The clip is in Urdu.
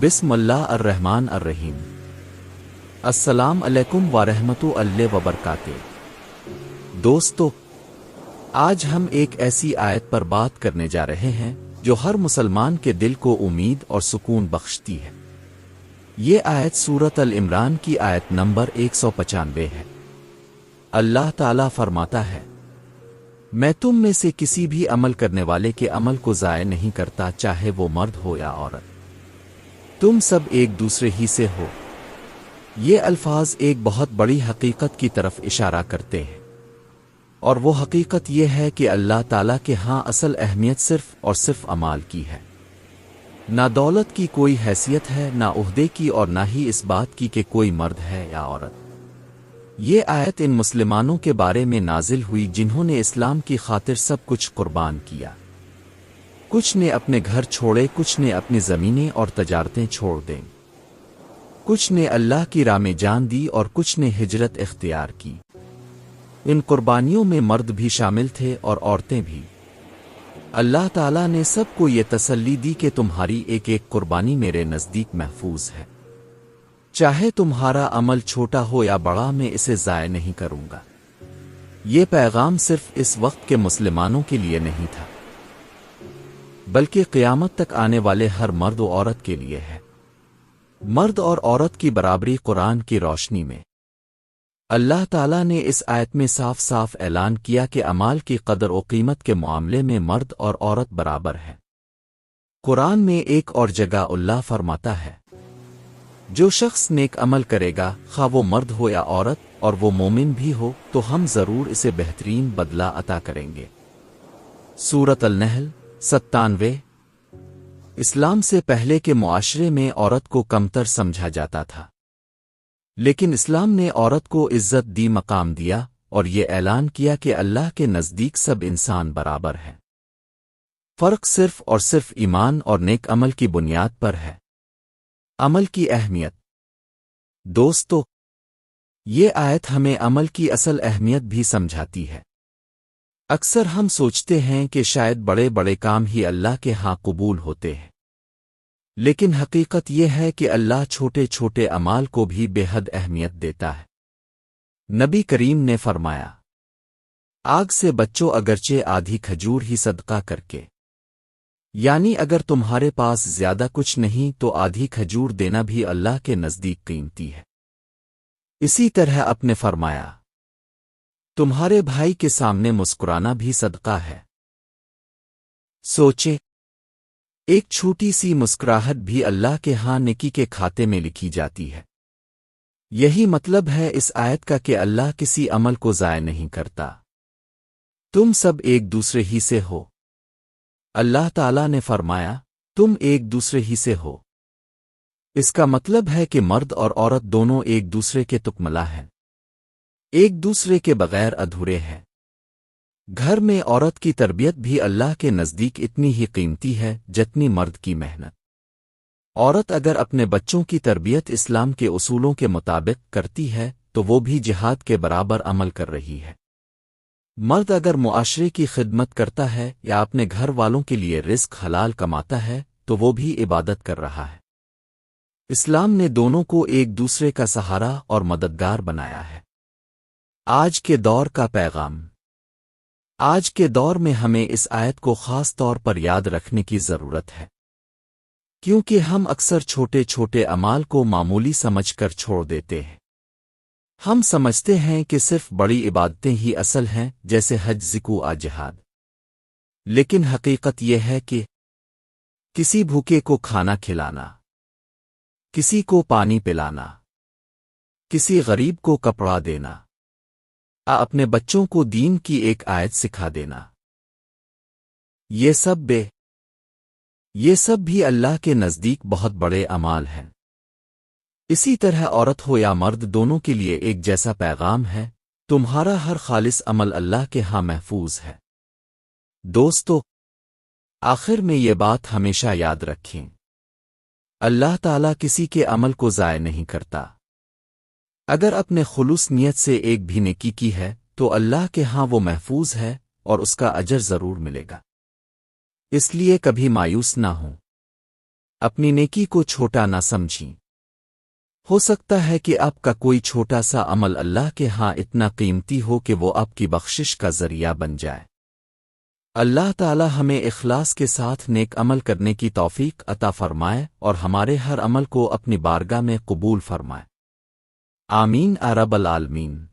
بسم اللہ الرحمن الرحیم۔ السلام علیکم ورحمۃ اللہ وبرکاتہ۔ دوستو، آج ہم ایک ایسی آیت پر بات کرنے جا رہے ہیں جو ہر مسلمان کے دل کو امید اور سکون بخشتی ہے۔ یہ آیت سورۃ العمران کی آیت نمبر 195 ہے۔ اللہ تعالیٰ فرماتا ہے، میں تم میں سے کسی بھی عمل کرنے والے کے عمل کو ضائع نہیں کرتا، چاہے وہ مرد ہو یا عورت، تم سب ایک دوسرے ہی سے ہو۔ یہ الفاظ ایک بہت بڑی حقیقت کی طرف اشارہ کرتے ہیں، اور وہ حقیقت یہ ہے کہ اللہ تعالیٰ کے ہاں اصل اہمیت صرف اور صرف اعمال کی ہے۔ نہ دولت کی کوئی حیثیت ہے، نہ عہدے کی، اور نہ ہی اس بات کی کہ کوئی مرد ہے یا عورت۔ یہ آیت ان مسلمانوں کے بارے میں نازل ہوئی جنہوں نے اسلام کی خاطر سب کچھ قربان کیا۔ کچھ نے اپنے گھر چھوڑے، کچھ نے اپنی زمینیں اور تجارتیں چھوڑ دیں، کچھ نے اللہ کی راہ میں جان دی اور کچھ نے ہجرت اختیار کی۔ ان قربانیوں میں مرد بھی شامل تھے اور عورتیں بھی۔ اللہ تعالیٰ نے سب کو یہ تسلی دی کہ تمہاری ایک ایک قربانی میرے نزدیک محفوظ ہے، چاہے تمہارا عمل چھوٹا ہو یا بڑا، میں اسے ضائع نہیں کروں گا۔ یہ پیغام صرف اس وقت کے مسلمانوں کے لیے نہیں تھا، بلکہ قیامت تک آنے والے ہر مرد و عورت کے لیے ہے۔ مرد اور عورت کی برابری قرآن کی روشنی میں اللہ تعالیٰ نے اس آیت میں صاف صاف اعلان کیا کہ اعمال کی قدر و قیمت کے معاملے میں مرد اور عورت برابر ہے۔ قرآن میں ایک اور جگہ اللہ فرماتا ہے، جو شخص نیک عمل کرے گا، خواہ وہ مرد ہو یا عورت، اور وہ مومن بھی ہو، تو ہم ضرور اسے بہترین بدلہ عطا کریں گے۔ سورۃ النحل 97۔ اسلام سے پہلے کے معاشرے میں عورت کو کمتر سمجھا جاتا تھا، لیکن اسلام نے عورت کو عزت دی، مقام دیا، اور یہ اعلان کیا کہ اللہ کے نزدیک سب انسان برابر ہیں۔ فرق صرف اور صرف ایمان اور نیک عمل کی بنیاد پر ہے۔ عمل کی اہمیت۔ دوستو، یہ آیت ہمیں عمل کی اصل اہمیت بھی سمجھاتی ہے۔ اکثر ہم سوچتے ہیں کہ شاید بڑے بڑے کام ہی اللہ کے ہاں قبول ہوتے ہیں، لیکن حقیقت یہ ہے کہ اللہ چھوٹے چھوٹے اعمال کو بھی بے حد اہمیت دیتا ہے۔ نبی کریم نے فرمایا، آگ سے بچو اگرچہ آدھی کھجور ہی صدقہ کر کے، یعنی اگر تمہارے پاس زیادہ کچھ نہیں تو آدھی کھجور دینا بھی اللہ کے نزدیک قیمتی ہے۔ اسی طرح اپنے فرمایا، تمہارے بھائی کے سامنے مسکرانا بھی صدقہ ہے۔ سوچے، ایک چھوٹی سی مسکراہٹ بھی اللہ کے ہاں نیکی کے کھاتے میں لکھی جاتی ہے۔ یہی مطلب ہے اس آیت کا کہ اللہ کسی عمل کو ضائع نہیں کرتا۔ تم سب ایک دوسرے ہی سے ہو۔ اللہ تعالیٰ نے فرمایا، تم ایک دوسرے ہی سے ہو۔ اس کا مطلب ہے کہ مرد اور عورت دونوں ایک دوسرے کے تکملہ ہیں، ایک دوسرے کے بغیر ادھورے ہیں۔ گھر میں عورت کی تربیت بھی اللہ کے نزدیک اتنی ہی قیمتی ہے جتنی مرد کی محنت۔ عورت اگر اپنے بچوں کی تربیت اسلام کے اصولوں کے مطابق کرتی ہے تو وہ بھی جہاد کے برابر عمل کر رہی ہے۔ مرد اگر معاشرے کی خدمت کرتا ہے یا اپنے گھر والوں کے لیے رزق حلال کماتا ہے تو وہ بھی عبادت کر رہا ہے۔ اسلام نے دونوں کو ایک دوسرے کا سہارا اور مددگار بنایا ہے۔ آج کے دور کا پیغام۔ آج کے دور میں ہمیں اس آیت کو خاص طور پر یاد رکھنے کی ضرورت ہے، کیونکہ ہم اکثر چھوٹے چھوٹے اعمال کو معمولی سمجھ کر چھوڑ دیتے ہیں۔ ہم سمجھتے ہیں کہ صرف بڑی عبادتیں ہی اصل ہیں، جیسے حج، ذکر و جہاد، لیکن حقیقت یہ ہے کہ کسی بھوکے کو کھانا کھلانا، کسی کو پانی پلانا، کسی غریب کو کپڑا دینا، اپنے بچوں کو دین کی ایک آیت سکھا دینا، یہ سب بھی اللہ کے نزدیک بہت بڑے اعمال ہیں۔ اسی طرح عورت ہو یا مرد، دونوں کے لیے ایک جیسا پیغام ہے، تمہارا ہر خالص عمل اللہ کے ہاں محفوظ ہے۔ دوستو، آخر میں یہ بات ہمیشہ یاد رکھیں، اللہ تعالیٰ کسی کے عمل کو ضائع نہیں کرتا۔ اگر اپنے خلوص نیت سے ایک بھی نیکی کی ہے تو اللہ کے ہاں وہ محفوظ ہے اور اس کا اجر ضرور ملے گا۔ اس لیے کبھی مایوس نہ ہوں۔ اپنی نیکی کو چھوٹا نہ سمجھیں۔ ہو سکتا ہے کہ آپ کا کوئی چھوٹا سا عمل اللہ کے ہاں اتنا قیمتی ہو کہ وہ آپ کی بخشش کا ذریعہ بن جائے۔ اللہ تعالی ہمیں اخلاص کے ساتھ نیک عمل کرنے کی توفیق عطا فرمائے اور ہمارے ہر عمل کو اپنی بارگاہ میں قبول فرمائے۔ آمین رب العالمین۔